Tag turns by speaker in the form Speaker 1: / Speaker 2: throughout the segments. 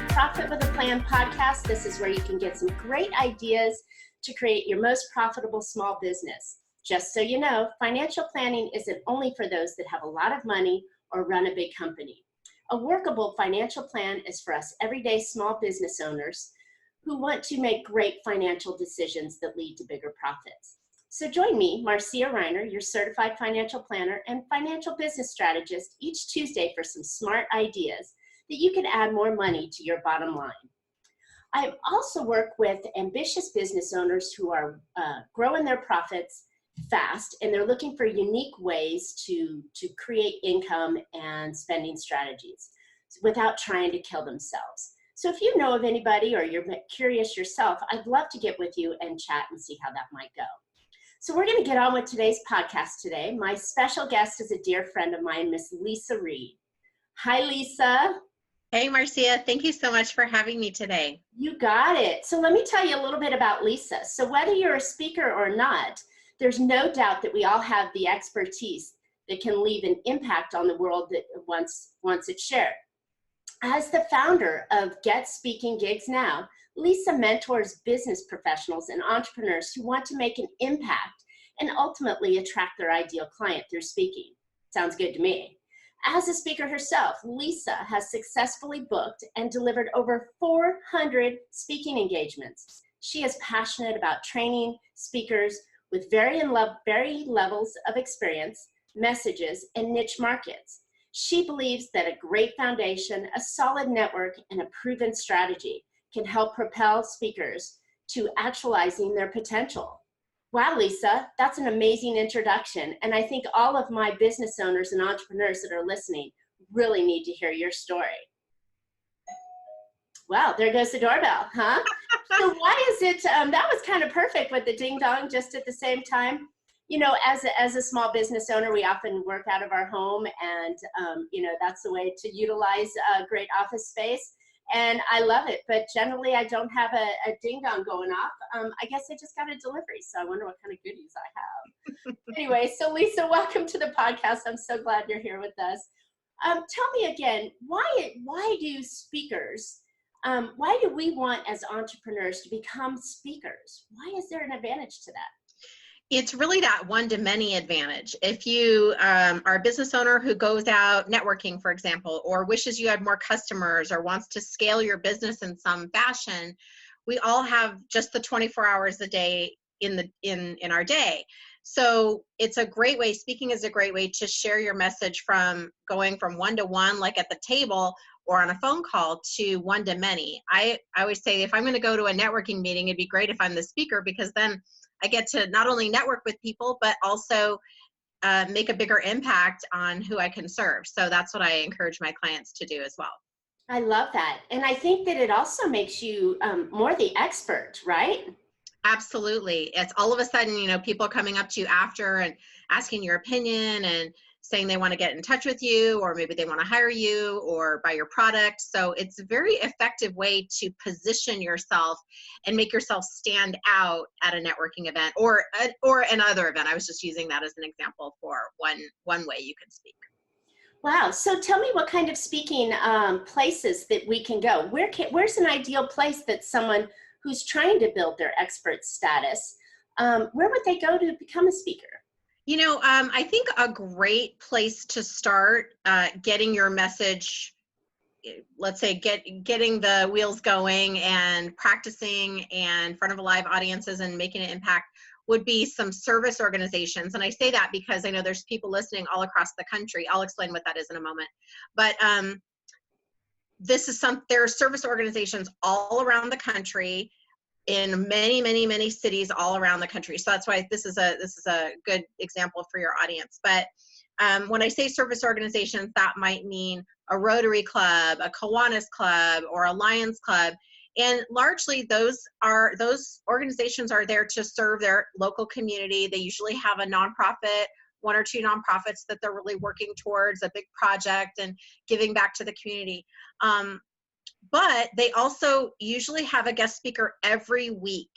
Speaker 1: Profit with a Plan podcast. This is where you can get some great ideas to create your most profitable small business. Just so you know, financial planning isn't only for those that have a lot of money or run a big company. A workable financial plan is for us everyday small business owners who want to make great financial decisions that lead to bigger profits. So join me, Marcia Reiner, your certified financial planner and financial business strategist, each Tuesday for some smart ideas that you can add more money to your bottom line. I also work with ambitious business owners who are growing their profits fast, and they're looking for unique ways to create income and spending strategies without trying to kill themselves. So if you know of anybody or you're curious yourself, I'd love to get with you and chat and see how that might go. So we're going to get on with today's podcast today. My special guest is a dear friend of mine, Miss Leisa Reid. Hi, Leisa.
Speaker 2: Hey, Marcia. Thank you so much for having me today.
Speaker 1: You got it. So let me tell you a little bit about Leisa. So whether you're a speaker or not, there's no doubt that we all have the expertise that can leave an impact on the world that once it's shared. As the founder of Get Speaking Gigs Now, Leisa mentors business professionals and entrepreneurs who want to make an impact and ultimately attract their ideal client through speaking. Sounds good to me. As a speaker herself, Leisa has successfully booked and delivered over 400 speaking engagements. She is passionate about training speakers with varying levels of experience, messages, and niche markets. She believes that a great foundation, a solid network, and a proven strategy can help propel speakers to actualizing their potential. Wow, Leisa, that's an amazing introduction. And I think all of my business owners and entrepreneurs that are listening really need to hear your story. Wow, there goes the doorbell, huh? So why is it, that was kind of perfect with the ding dong just at the same time. You know, as a small business owner, we often work out of our home, and, you know, that's the way to utilize a great office space. And I love it, but generally I don't have a ding dong going off. I guess I just got a delivery, so I wonder what kind of goodies I have. Anyway, so Leisa, welcome to the podcast. I'm so glad you're here with us. Tell me again, why do speakers, why do we want as entrepreneurs to become speakers? Why is there an advantage to that?
Speaker 2: It's really that one-to-many advantage. If you are a business owner who goes out networking, for example, or wishes you had more customers or wants to scale your business in some fashion, we all have just the 24 hours a day in our day. So it's a great way, speaking is a great way to share your message from going from one-to-one, like at the table or on a phone call, to one-to-many. I always say if I'm going to go to a networking meeting, it'd be great if I'm the speaker, because then I get to not only network with people, but also make a bigger impact on who I can serve. So that's what I encourage my clients to do as well.
Speaker 1: I love that. And I think that it also makes you more the expert, right?
Speaker 2: Absolutely. It's all of a sudden, you know, people coming up to you after and asking your opinion and saying they want to get in touch with you, or maybe they want to hire you or buy your product. So it's a very effective way to position yourself and make yourself stand out at a networking event or another event. I was just using that as an example for one way you can speak.
Speaker 1: Wow. So tell me what kind of speaking places that we can go. Where's an ideal place that someone who's trying to build their expert status, where would they go to become a speaker?
Speaker 2: You know, I think a great place to start getting your message, let's say getting the wheels going and practicing in front of live audiences and making an impact, would be some service organizations. And I say that because I know there's people listening all across the country. I'll explain what that is in a moment. But there are service organizations all around the country, in many cities all around the country. So that's why this is a good example for your audience. But when I say service organizations, that might mean a Rotary Club, a Kiwanis Club, or a Lions Club. And largely those organizations are there to serve their local community. They usually have a nonprofit, one or two nonprofits that they're really working towards a big project and giving back to the community. But they also usually have a guest speaker every week.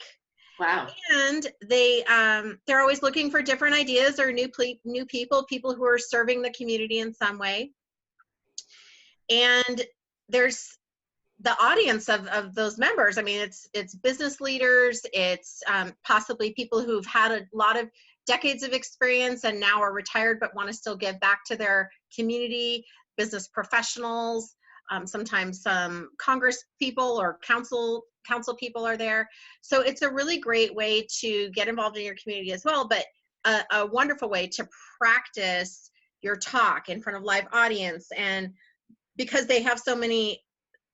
Speaker 1: Wow.
Speaker 2: And they're always looking for different ideas or new people who are serving the community in some way. And there's the audience of those members. I mean, it's business leaders, it's possibly people who've had a lot of decades of experience and now are retired but want to still give back to their community, business professionals, sometimes some Congress people or council people are there. So it's a really great way to get involved in your community as well, but a wonderful way to practice your talk in front of live audience. And because they have so many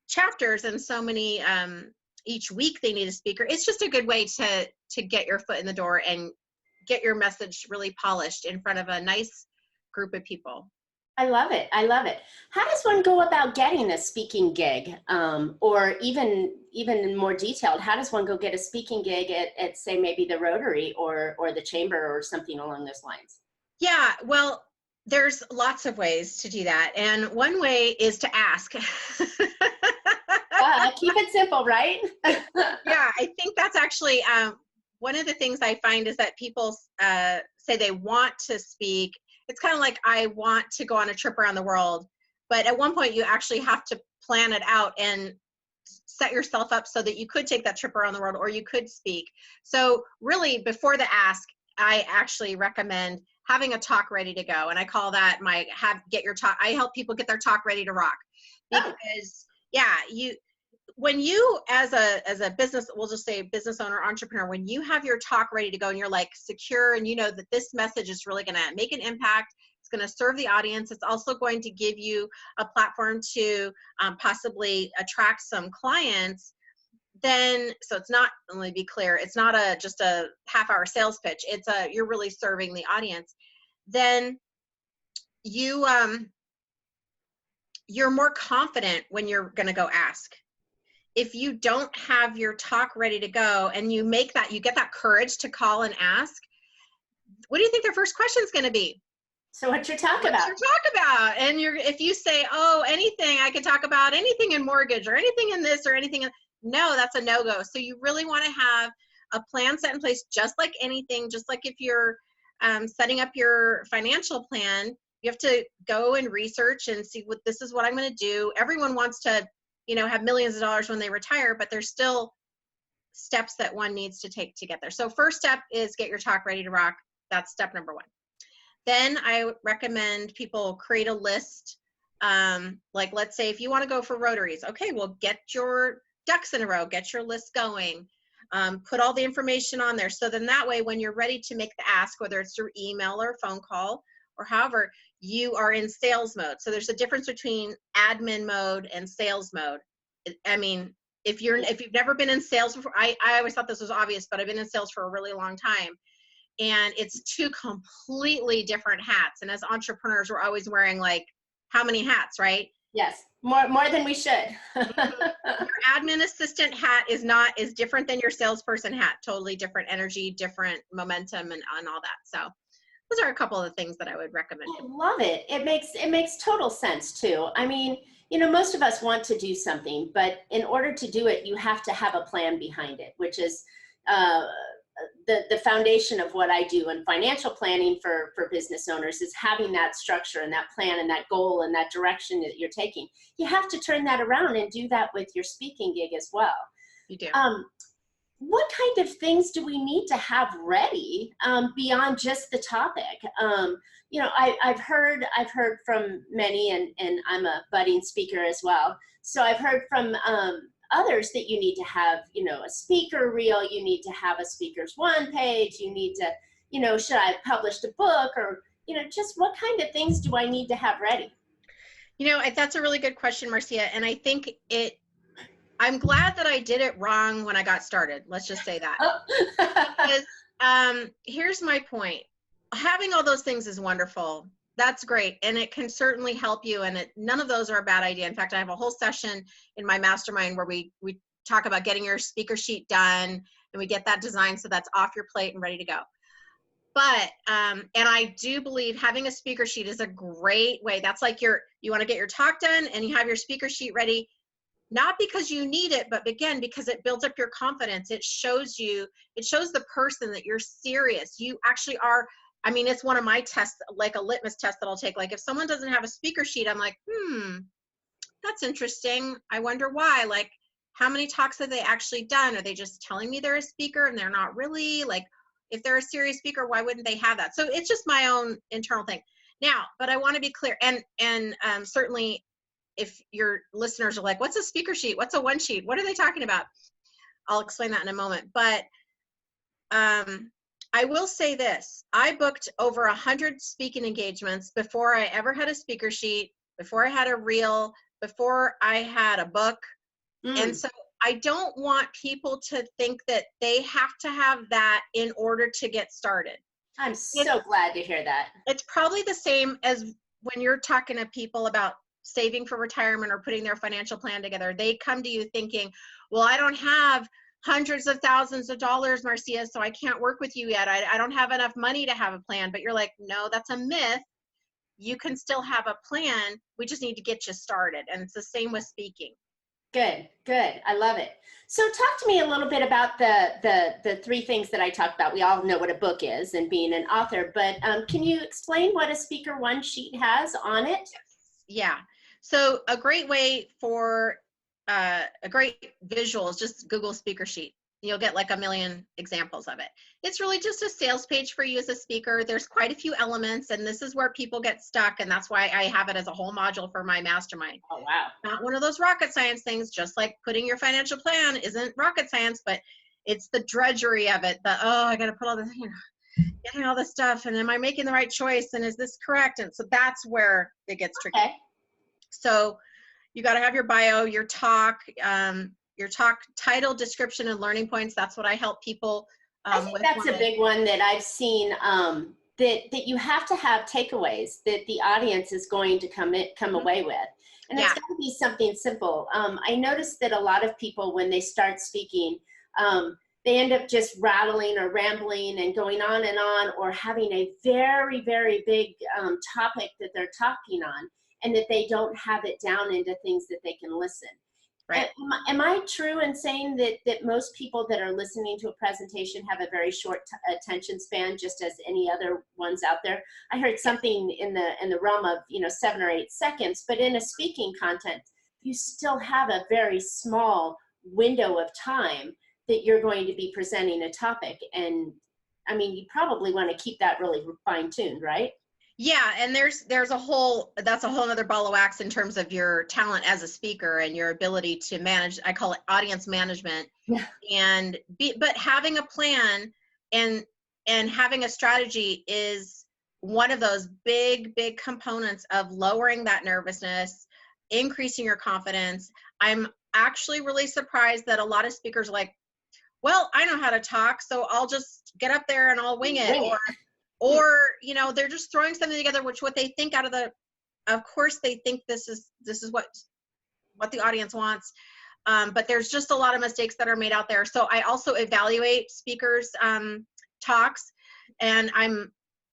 Speaker 2: chapters and so many each week they need a speaker, it's just a good way to get your foot in the door and get your message really polished in front of a nice group of people.
Speaker 1: I love it. I love it. How does one go about getting a speaking gig? Or even in more detailed, how does one go get a speaking gig at say maybe the Rotary or the Chamber or something along those lines?
Speaker 2: Yeah, well, there's lots of ways to do that. And one way is to ask.
Speaker 1: Keep it simple, right?
Speaker 2: Yeah, I think that's actually one of the things I find is that people say they want to speak. It's kind of like, I want to go on a trip around the world. But at one point, you actually have to plan it out and set yourself up so that you could take that trip around the world or you could speak. So really, before the ask, I actually recommend having a talk ready to go. And I call that get your talk. I help people get their talk ready to rock. Because when you, as a business, we'll just say business owner, entrepreneur, when you have your talk ready to go and you're like secure and you know that this message is really going to make an impact, it's going to serve the audience, it's also going to give you a platform to possibly attract some clients, then, so it's not, let me be clear, it's not just a half-hour sales pitch, you're really serving the audience, then you're more confident when you're going to go ask. If you don't have your talk ready to go and you get that courage to call and ask, what do you think their first question is going to be?
Speaker 1: So what's your talk about?
Speaker 2: What's your talk about? And if you say, oh, anything, I could talk about anything in mortgage or anything in this or anything in, no, that's a no-go. So you really want to have a plan set in place, just like anything, just like if you're setting up your financial plan, you have to go and research and see this is what I'm going to do. Everyone wants to, have millions of dollars when they retire, but there's still steps that one needs to take to get there. So first step is get your talk ready to rock. That's step number one. Then I recommend people create a list. Like, let's say if you want to go for Rotaries, okay, well, get your ducks in a row, get your list going, put all the information on there. So then that way, when you're ready to make the ask, whether it's through email or phone call or however, you are in sales mode. So there's a difference between admin mode and sales mode. I mean, if you've never been in sales before, I always thought this was obvious, but I've been in sales for a really long time. And it's two completely different hats. And as entrepreneurs, we're always wearing like, how many hats, right?
Speaker 1: Yes, more than we should.
Speaker 2: Your admin assistant hat is different than your salesperson hat. Totally different energy, different momentum, and all that. So those are a couple of the things that I would recommend.
Speaker 1: I love it. It makes total sense too. I mean, most of us want to do something, but in order to do it, you have to have a plan behind it, which is the foundation of what I do. And financial planning for business owners is having that structure and that plan and that goal and that direction that you're taking. You have to turn that around and do that with your speaking gig as well.
Speaker 2: You do.
Speaker 1: What kind of things do we need to have ready beyond just the topic? I've heard from many, and I'm a budding speaker as well. So I've heard from others that you need to have, a speaker reel, you need to have a speaker's one page, you need to, should I have published a book, or, just what kind of things do I need to have ready?
Speaker 2: That's a really good question, Marcia. And I think I'm glad that I did it wrong when I got started. Let's just say that. Because here's my point. Having all those things is wonderful. That's great. And it can certainly help you. And none of those are a bad idea. In fact, I have a whole session in my mastermind where we talk about getting your speaker sheet done and we get that designed so that's off your plate and ready to go. But, and I do believe having a speaker sheet is a great way. That's like you want to get your talk done and you have your speaker sheet ready, not because you need it, but again, because it builds up your confidence. It shows the person that you're serious. You actually are. I mean, it's one of my tests, like a litmus test that I'll take. Like if someone doesn't have a speaker sheet, I'm like, that's interesting. I wonder why. Like, how many talks have they actually done? Are they just telling me they're a speaker and they're not really? Like, if they're a serious speaker, why wouldn't they have that? So it's just my own internal thing. Now, but I want to be clear, and certainly if your listeners are like, what's a speaker sheet? What's a one sheet? What are they talking about? I'll explain that in a moment. But I will say this. I booked over 100 speaking engagements before I ever had a speaker sheet, before I had a reel, before I had a book. And so I don't want people to think that they have to have that in order to get started.
Speaker 1: I'm so glad to hear that.
Speaker 2: It's probably the same as when you're talking to people about saving for retirement or putting their financial plan together. They come to you thinking, well, I don't have hundreds of thousands of dollars, Marcia, so I can't work with you yet. I don't have enough money to have a plan. But you're like, no, that's a myth. You can still have a plan. We just need to get you started. And it's the same with speaking.
Speaker 1: Good, good. I love it. So talk to me a little bit about the three things that I talked about. We all know what a book is and being an author, but can you explain what a speaker one sheet has on it?
Speaker 2: Yeah. So a great way for a great visual is just Google speaker sheet. You'll get like a million examples of it. It's really just a sales page for you as a speaker. There's quite a few elements, and this is where people get stuck, and that's why I have it as a whole module for my mastermind.
Speaker 1: Oh, wow.
Speaker 2: Not one of those rocket science things, just like putting your financial plan isn't rocket science, but it's the drudgery of it. I got to put all this, getting all this stuff, and am I making the right choice, and is this correct? And so that's where it gets tricky.
Speaker 1: Okay.
Speaker 2: So you got to have your bio, your talk title, description, and learning points. That's what I help people
Speaker 1: I think that's a big one that I've seen, that you have to have takeaways that the audience is going to come away with. And it's got to be something simple. I noticed that a lot of people, when they start speaking, they end up just rattling or rambling and going on, or having a very, very big topic that they're talking on, and that they don't have it down into things that they can listen.
Speaker 2: Right.
Speaker 1: Am I true in saying that most people that are listening to a presentation have a very short attention span, just as any other ones out there? I heard something in the realm of 7 or 8 seconds, but in a speaking content, you still have a very small window of time that you're going to be presenting a topic. And I mean, you probably want to keep that really fine-tuned, right?
Speaker 2: Yeah, and that's a whole other ball of wax in terms of your talent as a speaker and your ability to manage. I call it audience management. Yeah. But having a plan and having a strategy is one of those big components of lowering that nervousness, increasing your confidence. I'm actually really surprised that a lot of speakers are like, well, I know how to talk, so I'll just get up there and I'll wing it. Or they're just throwing something together, which what they think of course they think this is what the audience wants, but there's just a lot of mistakes that are made out there. So I also evaluate speakers talks, and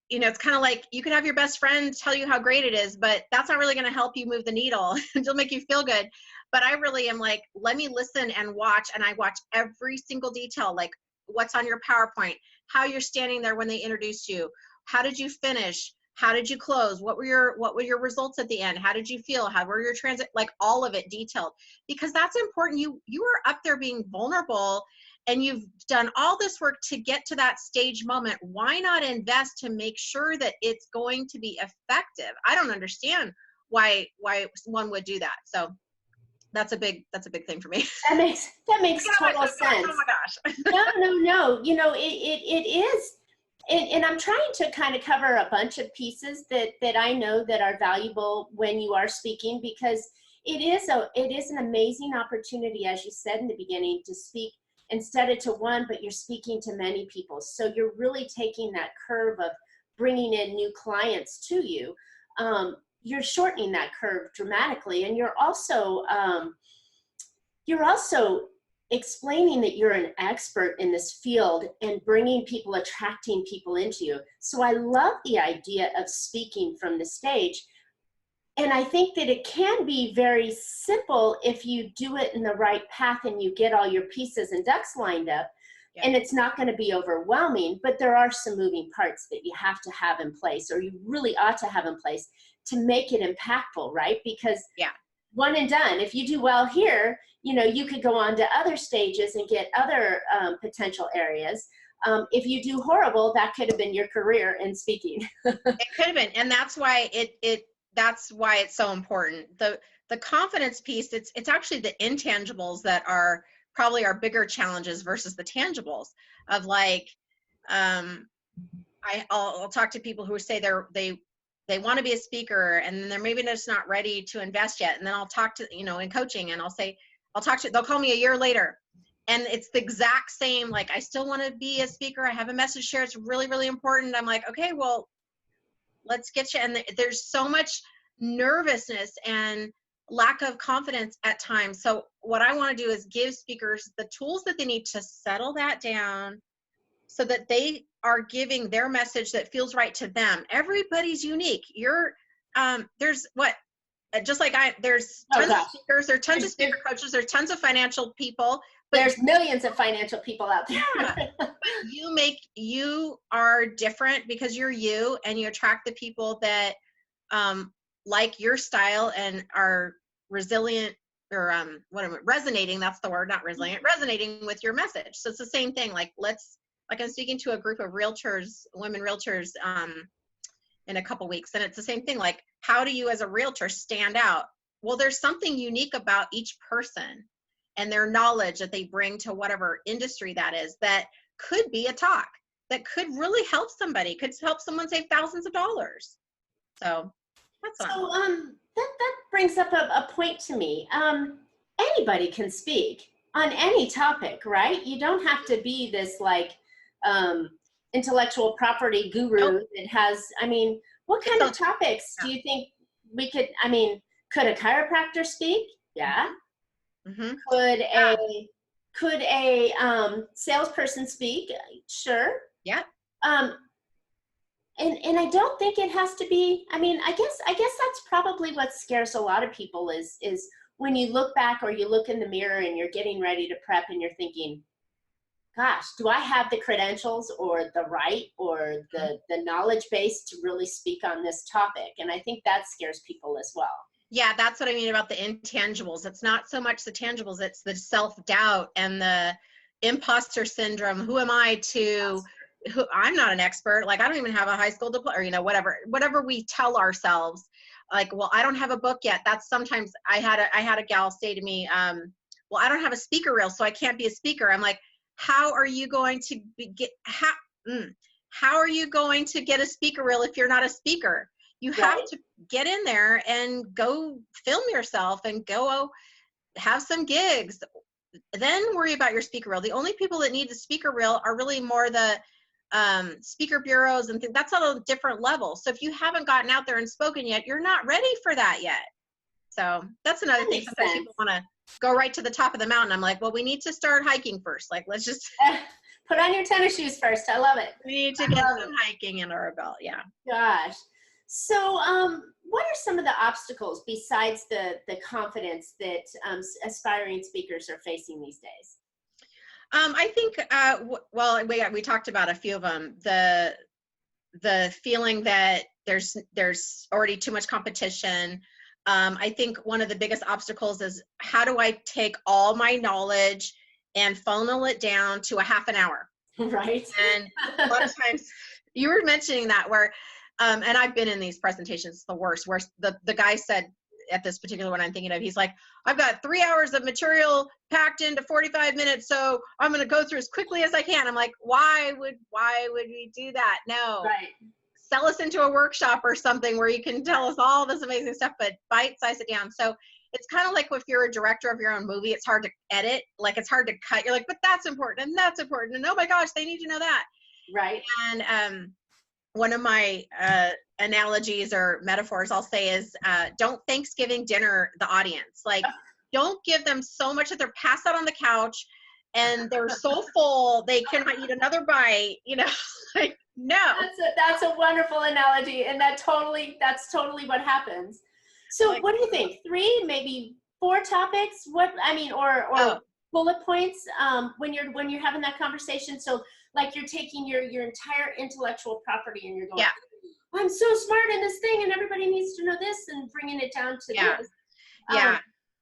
Speaker 2: it's kind of like you can have your best friend tell you how great it is, but that's not really going to help you move the needle. It'll make you feel good, but I really am like, let me listen and watch, and I watch every single detail, like what's on your PowerPoint, how you're standing there when they introduce you, how did you finish, how did you close, what were your results at the end, how did you feel, how were your transit, like all of it detailed, because that's important. You are up there being vulnerable, and you've done all this work to get to that stage moment. Why not invest to make sure that it's going to be effective? I don't understand why one would do that. So that's a big thing for me.
Speaker 1: That makes total sense.
Speaker 2: Oh my gosh.
Speaker 1: No. It is. And I'm trying to kind of cover a bunch of pieces that I know that are valuable when you are speaking, because it is an amazing opportunity, as you said in the beginning, to speak instead of to one, but you're speaking to many people. So you're really taking that curve of bringing in new clients to you. You're shortening that curve dramatically, and you're also explaining that you're an expert in this field and attracting people into you. So I love the idea of speaking from the stage, and I think that it can be very simple if you do it in the right path and you get all your pieces and ducks lined up. Yeah. And it's not going to be overwhelming, but there are some moving parts that you have to have in place, or you really ought to have in place to make it impactful, right? Because one and done. If you do well here, you know, you could go on to other stages and get other potential areas. If you do horrible, that could have been your career in speaking.
Speaker 2: It could have been, and that's why that's why it's so important. The confidence piece, it's actually the intangibles that are probably our bigger challenges versus the tangibles of like, I'll talk to people who say they want to be a speaker and they're maybe just not ready to invest yet. And then I'll talk to, you know, in coaching, and they'll call me a year later. And it's the exact same, like, I still want to be a speaker. I have a message to share. It's really, really important. I'm like, okay, well, let's get you. And there's so much nervousness and lack of confidence at times. So what I want to do is give speakers the tools that they need to settle that down so that they are giving their message that feels right to them. Everybody's unique. There's just like there's tons of speakers, there's tons of speaker coaches, there's tons of financial people.
Speaker 1: There's millions of financial people out there.
Speaker 2: Yeah, but you are different because you're you, and you attract the people that like your style and are resilient or resonating. That's the word, not resilient. Resonating with your message. So it's the same thing. Like I'm speaking to a group of realtors, women realtors, in a couple weeks, and it's the same thing. Like, how do you as a realtor stand out? Well, there's something unique about each person and their knowledge that they bring to whatever industry that is, that could be a talk that could really help somebody, could help someone save thousands of dollars. So that's
Speaker 1: that brings up a point to me. Anybody can speak on any topic, right? You don't have to be this like intellectual property guru. Nope. That has, I mean, what kind of topics do you think we could, I mean, could a chiropractor speak? Yeah. Mm-hmm. Could a salesperson speak? Sure.
Speaker 2: Yeah.
Speaker 1: And I don't think it has to be, I mean, I guess that's probably what scares a lot of people is when you look back or you look in the mirror and you're getting ready to prep and you're thinking, gosh, do I have the credentials or the right or the knowledge base to really speak on this topic? And I think that scares people as well.
Speaker 2: Yeah, that's what I mean about the intangibles. It's not so much the tangibles, it's the self-doubt and the imposter syndrome. Who am I I'm not an expert. Like, I don't even have a high school diploma, or, you know, whatever we tell ourselves, like, well, I don't have a book yet. That's sometimes I had a gal say to me, well, I don't have a speaker reel, so I can't be a speaker. I'm like, how are you going to how are you going to get a speaker reel if you're not a speaker? You have to get in there and go film yourself and go have some gigs, then worry about your speaker reel. The only people that need the speaker reel are really more the speaker bureaus and things. That's on a different level. So if you haven't gotten out there and spoken yet, you're not ready for that yet. So that's another thing. Sometimes people want to go right to the top of the mountain. I'm like, well, we need to start hiking first. Like, let's just
Speaker 1: put on your tennis shoes first. I love it.
Speaker 2: We need to get some hiking in our belt. Yeah.
Speaker 1: Gosh. So what are some of the obstacles besides the confidence that aspiring speakers are facing these days?
Speaker 2: I think, well, we talked about a few of them. The feeling that there's already too much competition. I think one of the biggest obstacles is, how do I take all my knowledge and funnel it down to a half an hour?
Speaker 1: Right.
Speaker 2: And a lot of times, you were mentioning that where, and I've been in these presentations, it's the worst, where the guy said at this particular one I'm thinking of, he's like, I've got 3 hours of material packed into 45 minutes, so I'm going to go through as quickly as I can. I'm like, why would we do that? No.
Speaker 1: Right.
Speaker 2: Sell us into a workshop or something where you can tell us all this amazing stuff, but bite-size it down. So it's kind of like if you're a director of your own movie, it's hard to edit, like it's hard to cut. You're like, but that's important, and that's important, and oh my gosh, they need to know that.
Speaker 1: Right.
Speaker 2: And one of my analogies or metaphors I'll say is, don't Thanksgiving dinner the audience. Like, don't give them so much that they're passed out on the couch and they're so full they cannot eat another bite, you know. Like, no.
Speaker 1: That's a wonderful analogy, and that's totally what happens. So like, what do you think? 3, maybe 4 topics? What I mean, or bullet points when you're having that conversation. So like, you're taking your entire intellectual property and you're going, I'm so smart in this thing and everybody needs to know this, and bringing it down to this.
Speaker 2: Yeah.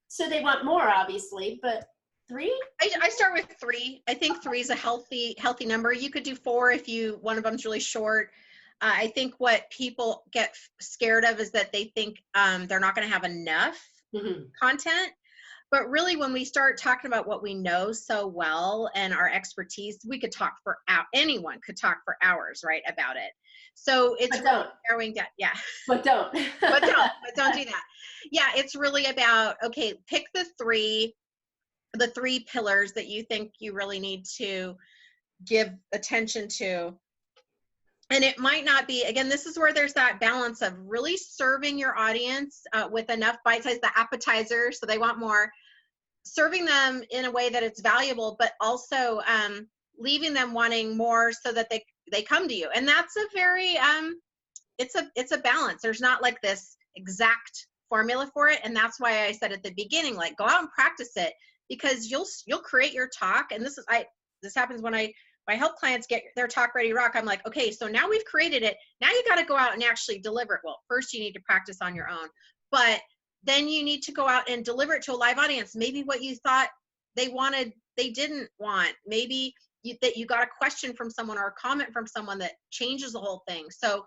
Speaker 1: So they want more, obviously, but 3?
Speaker 2: I start with 3. I think 3 is a healthy number. You could do 4 if one of them's really short. I think what people get scared of is that they think they're not going to have enough content. But really, when we start talking about what we know so well and our expertise, we could talk for hours. Anyone could talk for hours, right, about it. So it's really narrowing down. Yeah.
Speaker 1: But don't.
Speaker 2: But don't do that. Yeah, it's really about, okay, pick the 3 pillars that you think you really need to give attention to. And it might not be, again, this is where there's that balance of really serving your audience with enough bite-size, the appetizer, so they want more, serving them in a way that it's valuable, but also leaving them wanting more so that they come to you. And that's a very, it's a balance. There's not like this exact formula for it. And that's why I said at the beginning, like, go out and practice it, because you'll create your talk. And this happens when I help clients get their talk ready to rock. I'm like, okay, so now we've created it. Now you got to go out and actually deliver it. Well, first you need to practice on your own, but then you need to go out and deliver it to a live audience. Maybe what you thought they wanted, they didn't want. Maybe that you got a question from someone or a comment from someone that changes the whole thing. So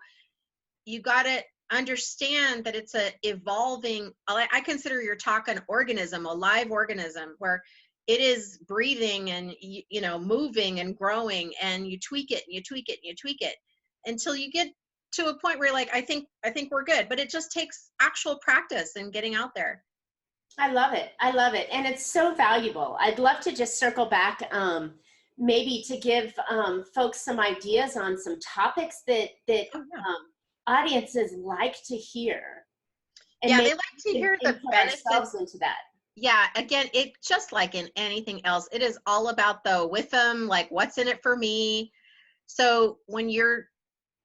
Speaker 2: you got to understand that it's a evolving, I consider your talk an organism, a live organism, where it is breathing and, moving and growing, and you tweak it and you tweak it and you tweak it until you get to a point where you're like, I think we're good. But it just takes actual practice and getting out there.
Speaker 1: I love it. And it's so valuable. I'd love to just circle back, maybe to give folks some ideas on some topics that audiences like to hear. And
Speaker 2: yeah, they like to hear the benefits
Speaker 1: into that.
Speaker 2: Yeah, again, it just like in anything else, it is all about the with them, like what's in it for me. So when you're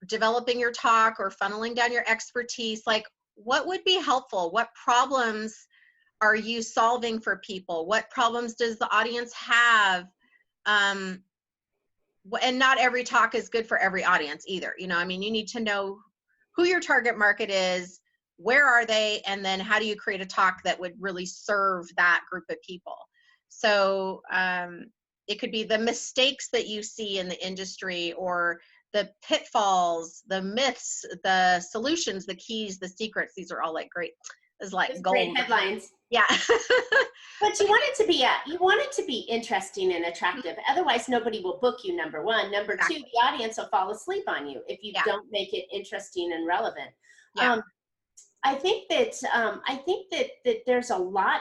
Speaker 2: developing your talk or funneling down your expertise, like what would be helpful? What problems are you solving for people? What problems does the audience have? And not every talk is good for every audience either. You need to know who your target market is, where are they, and then how do you create a talk that would really serve that group of people. So it could be the mistakes that you see in the industry, or the pitfalls, the myths, the solutions, the keys, the secrets. These are all like great. It's like gold.
Speaker 1: Great headlines.
Speaker 2: Yeah.
Speaker 1: But you want it to be interesting and attractive. Otherwise, nobody will book you, number one. Number two, the audience will fall asleep on you if you don't make it interesting and relevant.
Speaker 2: Yeah.
Speaker 1: I think that there's a lot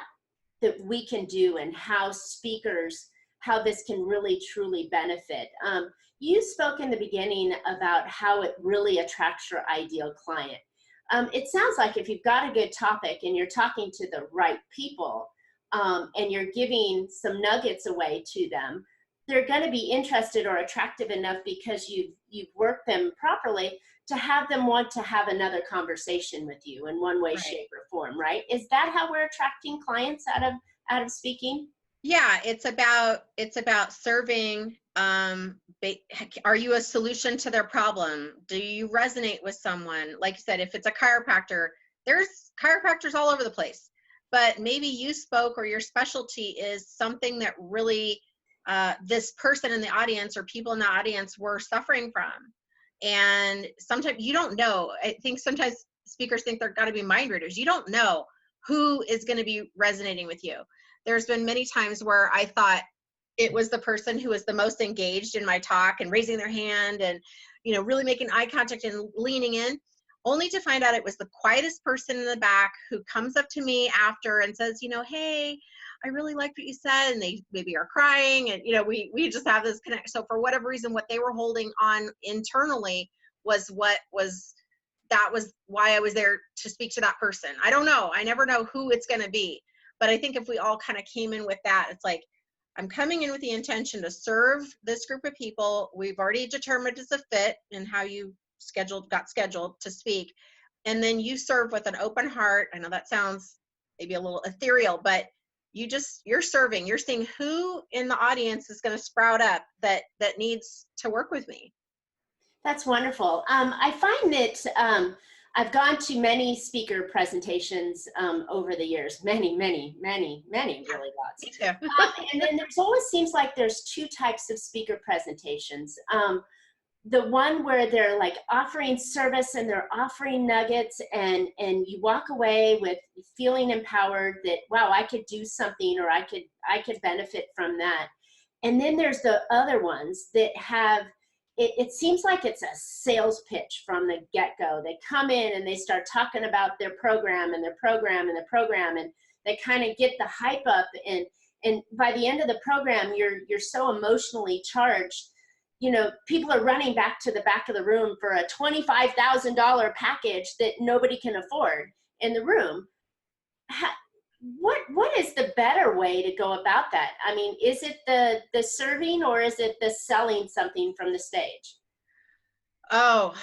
Speaker 1: that we can do, and how this can really truly benefit. You spoke in the beginning about how it really attracts your ideal client. It sounds like if you've got a good topic and you're talking to the right people, and you're giving some nuggets away to them, they're going to be interested or attractive enough because you've worked them properly to have them want to have another conversation with you in one way, shape, or form, right? Is that how we're attracting clients out of speaking?
Speaker 2: Yeah, it's about serving. Are you a solution to their problem? Do you resonate with someone? Like you said, if it's a chiropractor, there's chiropractors all over the place, but maybe you spoke, or your specialty is something that really this person in the audience or people in the audience were suffering from. And sometimes you don't know. I think sometimes speakers think they're got to be mind readers. You don't know who is going to be resonating with you. There's been many times where I thought it was the person who was the most engaged in my talk and raising their hand and, really making eye contact and leaning in, only to find out it was the quietest person in the back who comes up to me after and says, hey, I really liked what you said. And they maybe are crying, and, we just have this connect. So for whatever reason, what they were holding on internally was why I was there to speak to that person. I don't know. I never know who it's going to be. But I think if we all kind of came in with that, it's like, I'm coming in with the intention to serve this group of people. We've already determined it's a fit in how you got scheduled to speak. And then you serve with an open heart. I know that sounds maybe a little ethereal, but you're serving, you're seeing who in the audience is going to sprout up that needs to work with me.
Speaker 1: That's wonderful. I find that I've gone to many speaker presentations over the years, many, really lots.
Speaker 2: Me too.
Speaker 1: And then there's always seems like there's two types of speaker presentations. The one where they're like offering service and they're offering nuggets, and you walk away with feeling empowered that, wow, I could do something, or I could benefit from that. And then there's the other ones that have, it seems like it's a sales pitch from the get-go. They come in and they start talking about their program and their program and their program, and they kind of get the hype up, and by the end of the program, you're so emotionally charged. You know, people are running back to the back of the room for a $25,000 package that nobody can afford in the room. What is the better way to go about that? I mean, is it the serving, or is it the selling something from the stage?
Speaker 2: Oh,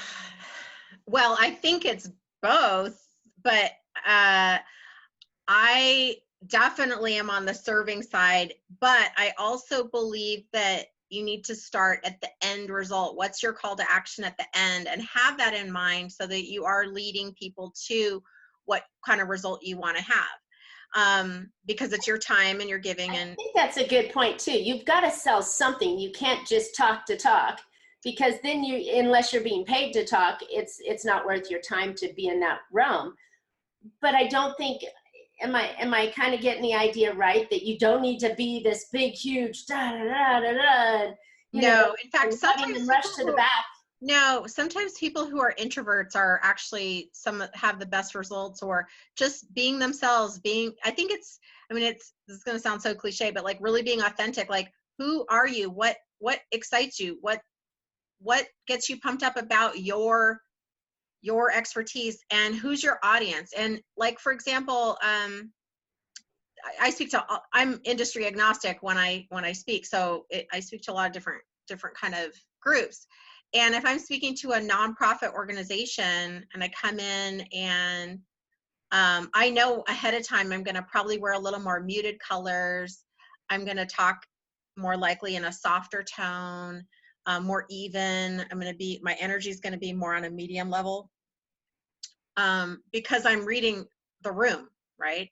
Speaker 2: well, I think it's both, but I definitely am on the serving side, but I also believe that you need to start at the end result. What's your call to action at the end, and have that in mind so that you are leading people to what kind of result you want to have. Because it's your time and you're giving. And I
Speaker 1: think that's a good point too. You've got to sell something. You can't just talk to talk, because then unless you're being paid to talk, it's not worth your time to be in that realm. But I don't think, am I kind of getting the idea right, that you don't need to be this big, huge da da da da da?
Speaker 2: No, in fact, sometimes
Speaker 1: rush to the back.
Speaker 2: No, sometimes people who are introverts are actually have the best results, or just being themselves. I think this is going to sound so cliche, but like really being authentic. Like, who are you? What excites you? What gets you pumped up about your expertise, and who's your audience? And like, for example, I'm industry agnostic when I speak. So I speak to a lot of different kind of groups. And if I'm speaking to a nonprofit organization and I come in and I know ahead of time I'm going to probably wear a little more muted colors. I'm going to talk more likely in a softer tone, more even. My energy is going to be more on a medium level, because I'm reading the room, right?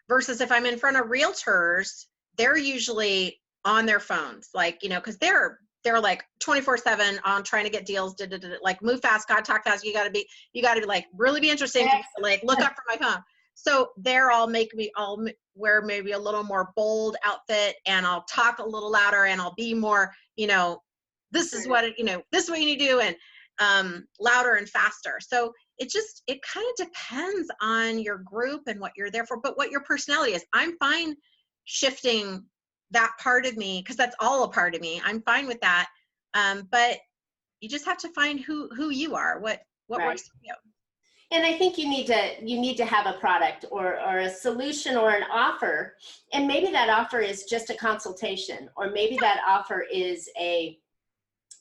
Speaker 2: Versus if I'm in front of realtors, they're usually on their phones, like, because they're like 24/7 on trying to get deals, like move fast, gotta talk fast. You gotta like really be interesting, like look up from my phone. So I'll wear maybe a little more bold outfit, and I'll talk a little louder, and I'll be more, this is what you need to do, and louder and faster. So it kind of depends on your group and what you're there for, but what your personality is. I'm fine shifting that part of me, because that's all a part of me. I'm fine with that. But you just have to find who you are, what
Speaker 1: right.
Speaker 2: works for you.
Speaker 1: And I think you need to have a product or a solution or an offer. And maybe that offer is just a consultation, or maybe that offer is a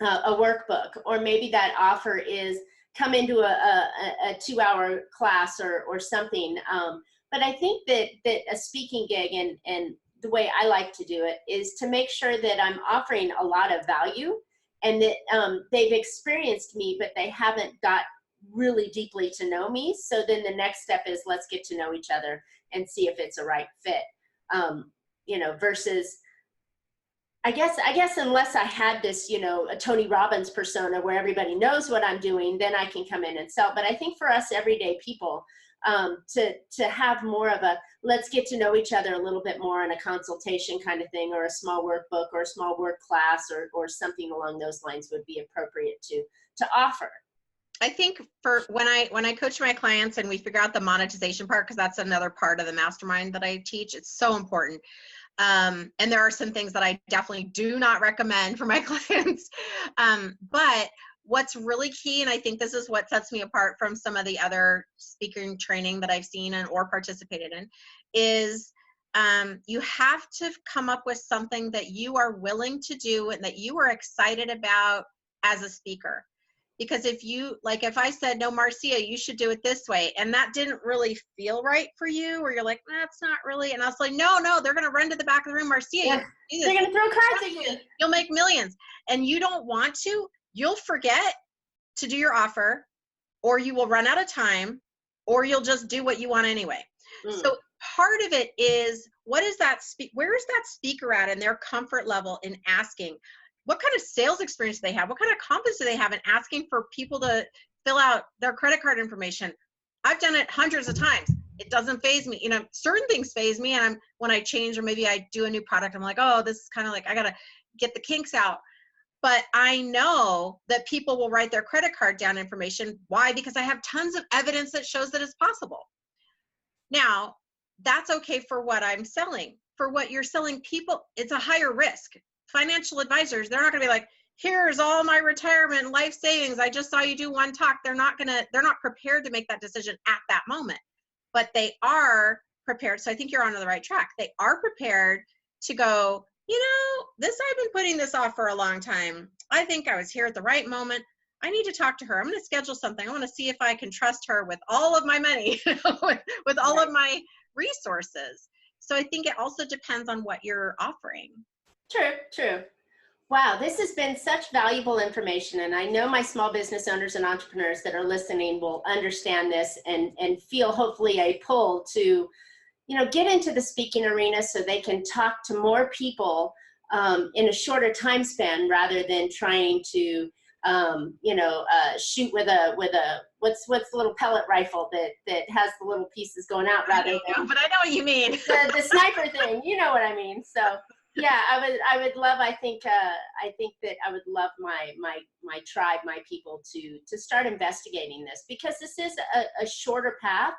Speaker 1: workbook, or maybe that offer is come into a 2-hour class or something. But I think that a speaking gig, and the way I like to do it, is to make sure that I'm offering a lot of value, and that they've experienced me, but they haven't got really deeply to know me. So then the next step is, let's get to know each other and see if it's a right fit. Versus, I guess unless I had this, a Tony Robbins persona where everybody knows what I'm doing, then I can come in and sell. But I think for us everyday people, to have more of a, let's get to know each other a little bit more in a consultation kind of thing, or a small workbook or a small work class or something along those lines would be appropriate to offer.
Speaker 2: I think for when I coach my clients and we figure out the monetization part, because that's another part of the mastermind that I teach, it's so important. And there are some things that I definitely do not recommend for my clients. But what's really key, and I think this is what sets me apart from some of the other speaking training that I've seen or participated in, is you have to come up with something that you are willing to do and that you are excited about as a speaker. Because if I said, no, Marcia, you should do it this way, and that didn't really feel right for you, or you're like, that's not really, and I was like, no, they're going to run to the back of the room, Marcia,
Speaker 1: yeah. They're going to throw cards at you.
Speaker 2: You'll make millions. And you don't want to, you'll forget to do your offer. or you will run out of time, or you'll just do what you want anyway. So part of it is, where is that speaker at in their comfort level in asking? What kind of sales experience do they have? What kind of confidence do they have in asking for people to fill out their credit card information? I've done it hundreds of times. It doesn't faze me. Certain things faze me, and when I change, or maybe I do a new product, I'm like, oh, this is kind of like, I gotta get the kinks out. But I know that people will write their credit card down information. Why? Because I have tons of evidence that shows that it's possible. Now, that's okay for what I'm selling. For what you're selling people, it's a higher risk. Financial advisors, they're not gonna be like, here's all my retirement and life savings. I just saw you do one talk. They're not prepared to make that decision at that moment, but they are prepared. So I think you're on the right track. They are prepared to go, I've been putting this off for a long time. I think I was here at the right moment. I need to talk to her. I'm going to schedule something. I want to see if I can trust her with all of my money, with all of my resources. So I think it also depends on what you're offering.
Speaker 1: True. Wow, this has been such valuable information, and I know my small business owners and entrepreneurs that are listening will understand this and feel hopefully a pull to, get into the speaking arena so they can talk to more people in a shorter time span, rather than trying to, shoot with a what's the little pellet rifle that has the little pieces going out, rather than.
Speaker 2: But I know what you mean.
Speaker 1: the sniper thing, you know what I mean. So. Yeah, I would love. I think that I would love my tribe, my people, to start investigating this, because this is a shorter path.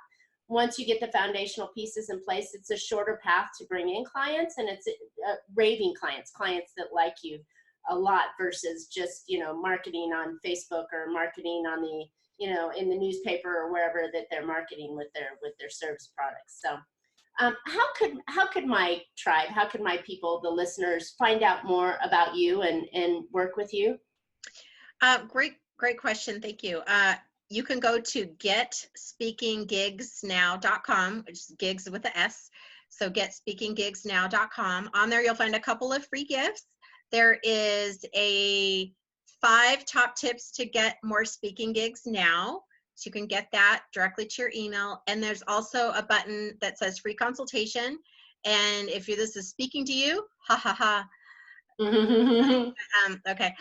Speaker 1: Once you get the foundational pieces in place, it's a shorter path to bring in clients, and it's raving clients that like you a lot, versus just marketing on Facebook, or marketing on the in the newspaper, or wherever that they're marketing with their service products. So. How could my tribe, how could my people, the listeners, find out more about you and work with you?
Speaker 2: Great question. Thank you. You can go to getspeakinggigsnow.com, which is gigs with a S. So getspeakinggigsnow.com. On there, you'll find a couple of free gifts. There is 5 top tips to get more speaking gigs now. So you can get that directly to your email. And there's also a button that says free consultation. And if this is speaking to you, okay,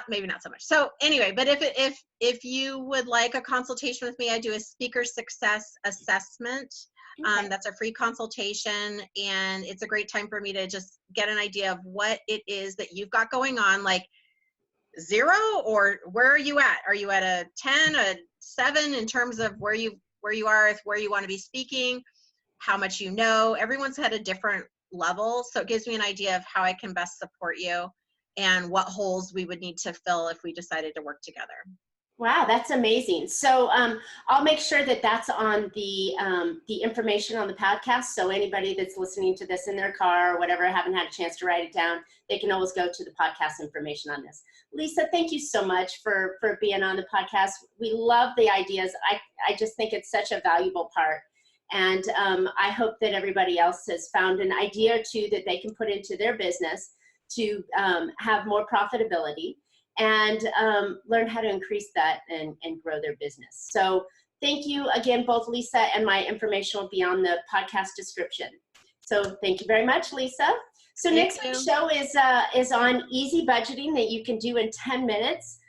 Speaker 2: maybe not so much. So anyway, but if you would like a consultation with me, I do a speaker success assessment. Okay. That's a free consultation, and it's a great time for me to just get an idea of what it is that you've got going on, like 0, or where are you at? Are you at a 10, a 7 in terms of where you are with where you want to be speaking, how much you know? Everyone's had a different level, so it gives me an idea of how I can best support you and what holes we would need to fill if we decided to work together.
Speaker 1: Wow, that's amazing. So I'll make sure that that's on the information on the podcast. So anybody that's listening to this in their car or whatever, haven't had a chance to write it down, they can always go to the podcast information on this. Leisa, thank you so much for being on the podcast. We love the ideas. I just think it's such a valuable part. And I hope that everybody else has found an idea or two that they can put into their business to have more profitability, and learn how to increase that and grow their business. So thank you again, both Leisa, and my information will be on the podcast description. So thank you very much, Leisa. So next week's show is on easy budgeting that you can do in 10 minutes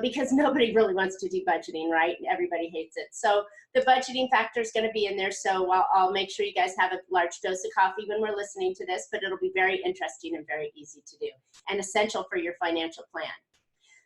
Speaker 1: because nobody really wants to do budgeting, right? Everybody hates it. So the budgeting factor is going to be in there. So I'll make sure you guys have a large dose of coffee when we're listening to this, but it'll be very interesting and very easy to do and essential for your financial plan.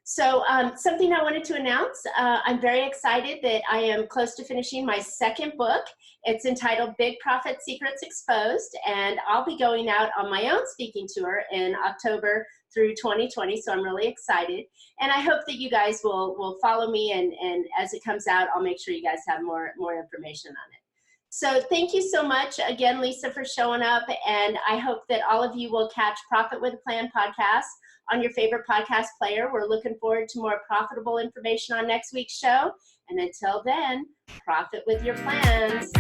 Speaker 1: So something I wanted to announce, I'm very excited that I am close to finishing my second book. It's entitled Big Profit Secrets Exposed, and I'll be going out on my own speaking tour in October through 2020, so I'm really excited. And I hope that you guys will follow me, and as it comes out, I'll make sure you guys have more information on it. So thank you so much again, Leisa, for showing up, and I hope that all of you will catch Profit with a Plan podcast on your favorite podcast player. We're looking forward to more profitable information on next week's show. And until then, profit with your plans.